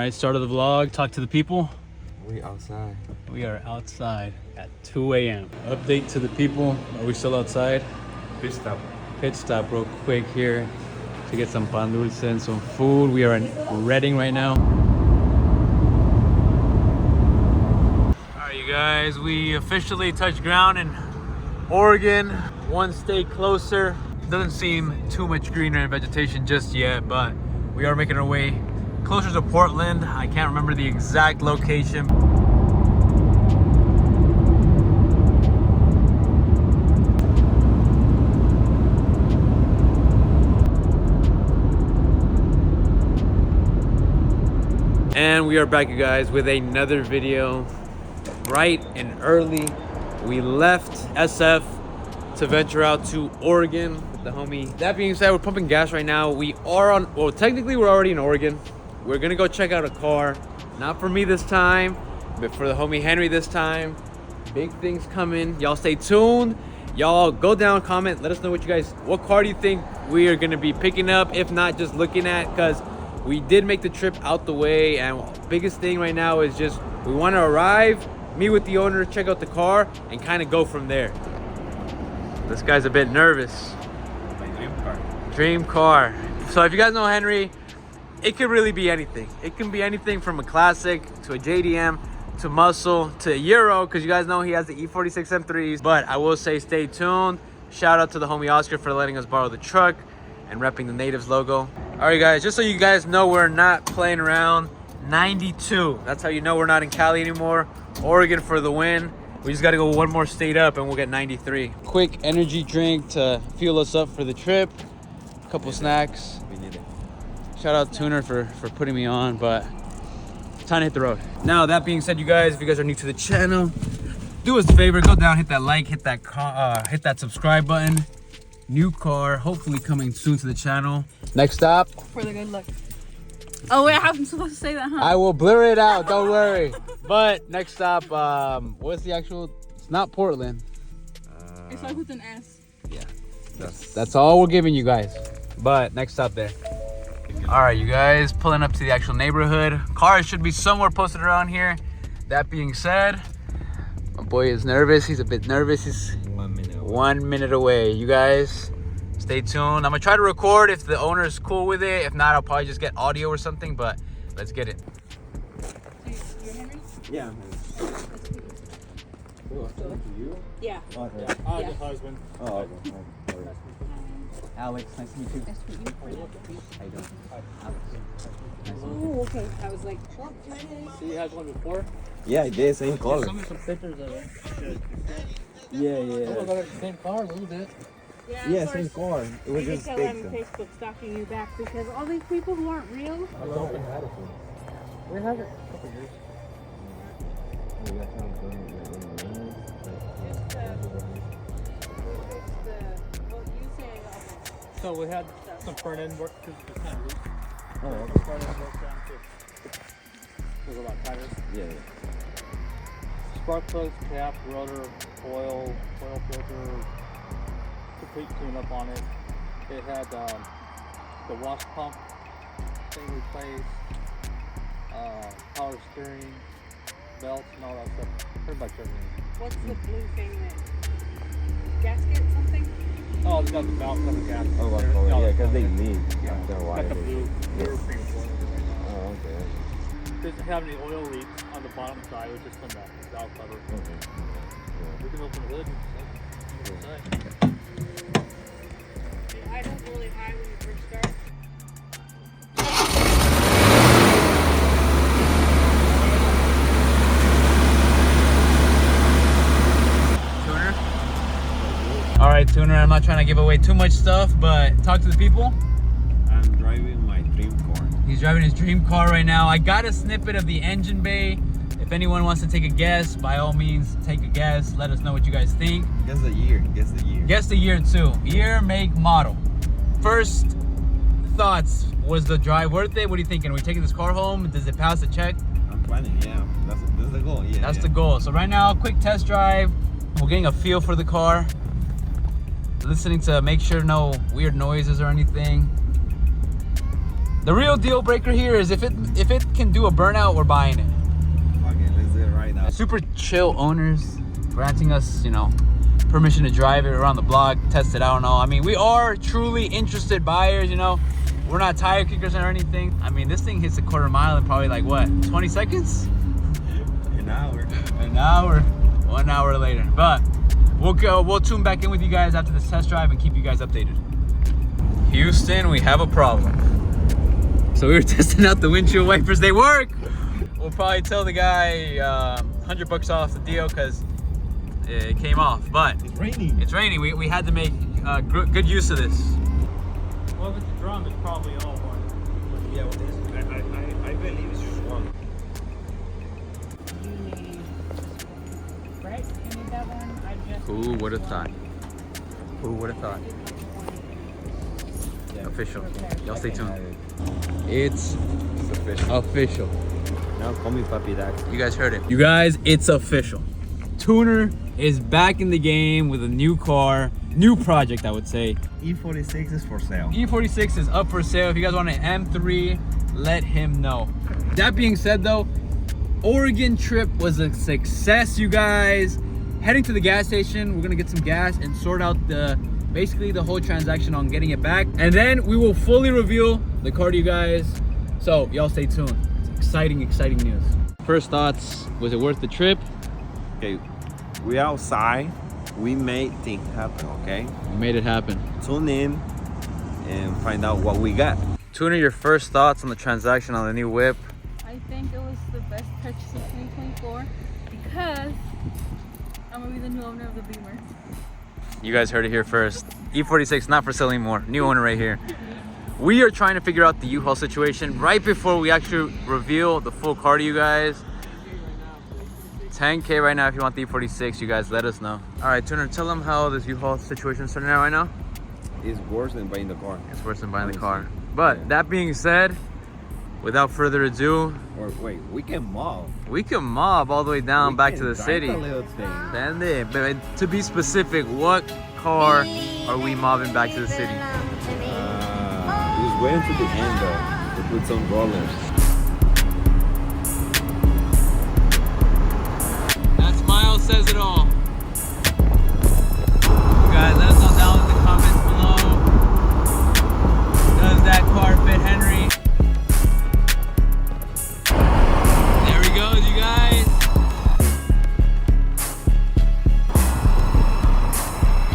right, start of the vlog. Talk to the people. We outside. We are outside at 2 a.m. Update to the people. Are we still outside? Pit stop. Pit stop real quick here to get some pan dulce and some food. We are in Reading right now. All right, you guys, we officially touched ground in Oregon. One state closer. Doesn't seem too much greenery and vegetation just yet, but we are making our way closer to Portland. I can't remember the exact location. And we are back, you guys, with another video. Bright and early, we left SF to venture out to Oregon with the homie. That being said, we're pumping gas right now. We are on, well, technically we're already in Oregon. We're gonna go check out a car. Not for me this time, but for the homie Henry this time. Big things coming. Y'all stay tuned. Y'all go down, comment, let us know what car do you think we are gonna be picking up, if not just looking at, because we did make the trip out the way, and biggest thing right now is just we want to arrive, meet with the owner, check out the car, and kind of go from there. This guy's a bit nervous. My dream car. Dream car. So if you guys know Henry, it could really be anything. It can be anything from a classic to a JDM to muscle to a Euro, because you guys know he has the E46 M3s. But I will say stay tuned. Shout out to the homie Oscar for letting us borrow the truck and repping the Natives logo. All right, guys, just so you guys know, we're not playing around. 92. That's how you know we're not in Cali anymore. Oregon for the win. We just got to go one more state up and we'll get 93. Quick energy drink to fuel us up for the trip. A couple snacks. We need it. Shout out Tuner for putting me on, but time to hit the road. Now, that being said, you guys, if you guys are new to the channel, do us a favor, go down, hit that like, hit that subscribe button. New car, hopefully coming soon to the channel. Next stop. For the good look. Oh wait, I'm supposed to say that, huh? I will blur it out, don't worry. But next stop, what's the actual? It's not Portland. It starts with an S. Yeah, that's all we're giving you guys. But next stop there. All right, you guys, pulling up to the actual neighborhood. Cars should be somewhere posted around here. That being said, my boy is nervous. He's a bit nervous. He's 1 minute away. 1 minute away. You guys, stay tuned. I'm gonna try to record if the owner is cool with it. If not, I'll probably just get audio or something, but let's get it. You're Henry? Yeah. You? Yeah. Okay. I'm the husband. Oh, okay. Alex, nice to meet you. Nice to meet you. How you doing? Oh, okay. I was like, So you had one before? Yeah, I did. Same color. Some pictures of it. Yeah, Oh, yeah. got the same car a little bit. Yeah, same car. It was you just can tell I'm fake. Facebook stalking you back because all these people who aren't real. We had it a couple years. So we had some front end work because it was kind of loose. Oh, okay. The front end work down too. There's a lot of tires. Yeah. Spark plugs, cap, rotor, oil filter, complete tune-up on it. It had the wash pump thing replaced, power steering, belts, and all that stuff. Pretty much everything. What's the blue thing then? Gasket something? Oh, it's got the belt, got the gas. Oh, Everything, okay. all Yeah, that because they stuff. leak. Yeah, After a while. got the blue Yeah. European oil right now. Oh, okay. Doesn't have any oil leaks on the bottom side, it's just on the valve cover. Okay. We can open the hood and see what's inside. I don't really high when you first start. Tuner? All right, Tuner, I'm not trying to give away too much stuff, but talk to the people. I'm driving my dream car. He's driving his dream car right now. I got a snippet of the engine bay. If anyone wants to take a guess, by all means, take a guess. Let us know what you guys think. Guess the year. Guess the year. Guess the year too. Year, make, model. First thoughts, was the drive worth it? What are you thinking? Are we taking this car home? Does it pass the check? I'm planning. Yeah. That's the goal. Yeah. That's the goal. So right now, quick test drive. We're getting a feel for the car. Listening to make sure no weird noises or anything. The real deal breaker here is if it can do a burnout, we're buying it. Okay, let's do it right now. Super chill owners granting us, you know, permission to drive it around the block, test it out and all. I mean, we are truly interested buyers, you know. We're not tire kickers or anything. I mean, this thing hits a quarter mile in probably like what, 20 seconds? An hour. An hour. 1 hour later. But we'll tune back in with you guys after this test drive and keep you guys updated. Houston, we have a problem. So we were testing out the windshield wipers. They work. We'll probably tell the guy $100 off the deal because it came off. But It's raining. it's raining. We had to make good use of this. Well, if it's a drum, it's probably all one. Yeah, well, I believe it's just one. You need, right? You need that one? I just. Who would have thought? Who would have thought? Yeah. Official. Y'all stay I can tuned. have it. It's It's official. official. Now call me Papi Dax. You guys heard it. You guys, it's official. Tuner is back in the game with a new car, new project, I would say. E46 is for sale. E46 is up for sale. If you guys want an M3, let him know. That being said though, Oregon trip was a success, you guys. Heading to the gas station, we're gonna get some gas and sort out basically the whole transaction on getting it back. And then we will fully reveal the car to you guys. So y'all stay tuned. It's exciting, exciting news. First thoughts, was it worth the trip? Okay, we outside. We made things happen, okay? We made it happen. Tune in and find out what we got. Tuner, your first thoughts on the transaction on the new whip? I think it was the best purchase of 2024 because I'm gonna be the new owner of the Beamer. You guys heard it here first. E46 not for sale anymore. New owner right here. We are trying to figure out the U-Haul situation right before we actually reveal the full car to you guys. 10K right now if you want the E46, you guys let us know. All right, Tuner, tell them how this U-Haul situation is turning out right now. It's worse than buying the car. It's worse than buying the car. But that being said, without further ado, Or wait, we can mob. we can mob all the way down We back can to the drive city. the little thing. And then, but to be specific, what car are we mobbing back to the city? Just waiting to the end though to put some rollers. That smile says it all. You guys, let us know down in the comments below. Does that car fit Henry? There he goes, you guys.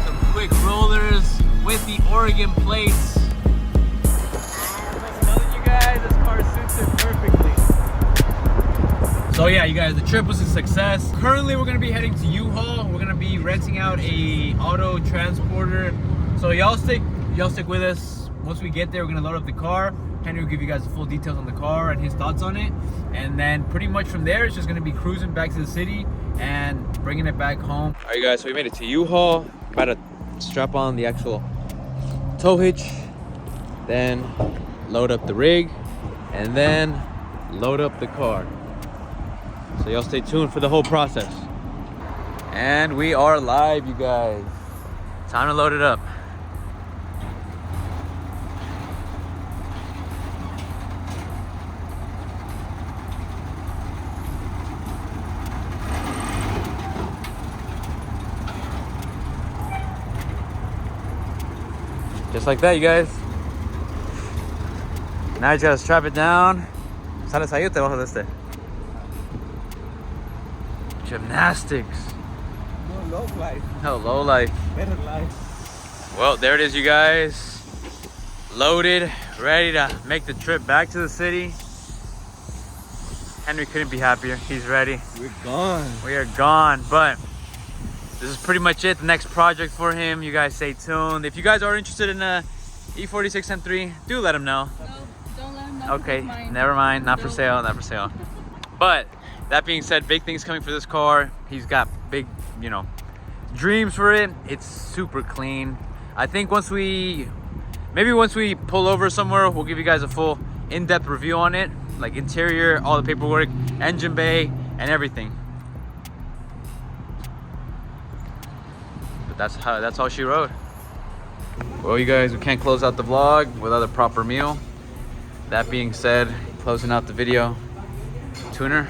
Some quick rollers with the Oregon plates. I'm telling you guys, this car suits it perfectly. So yeah, you guys, the trip was a success. Currently, we're gonna be heading to U-Haul. We're gonna be renting out a auto transporter. So y'all stick with us. Once we get there, we're gonna load up the car. Henry will give you guys the full details on the car and his thoughts on it. And then pretty much from there, it's just gonna be cruising back to the city and bringing it back home. All right, guys, so we made it to U-Haul. About to strap on the actual tow hitch, then load up the rig, and then load up the car. So y'all stay tuned for the whole process. And we are live, you guys. Time to load it up. Just like that, you guys. Now you just strap it down. Sales ahí o te bajo de este? Gymnastics. No low life, Hello, life. better life. Well, there it is, you guys. Loaded, ready to make the trip back to the city. Henry couldn't be happier. He's ready. We're gone. We are gone, but this is pretty much it. The next project for him. You guys stay tuned. If you guys are interested in a E46 M3, do let him know. No, don't let him know. Okay, it's mine. never mind. Not for Nope. sale, not for sale. But that being said, big things coming for this car. He's got big, dreams for it. It's super clean. I think once we pull over somewhere, we'll give you guys a full in-depth review on it, like interior, all the paperwork, engine bay, and everything. But that's all she wrote. Well, you guys, we can't close out the vlog without a proper meal. That being said, closing out the video. Tuner,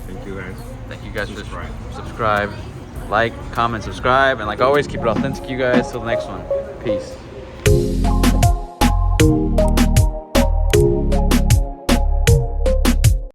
Thank you guys. thank you guys Subscribe. for subscribe, like, comment, subscribe, and like always, keep it authentic, you guys. Till the next one. Peace.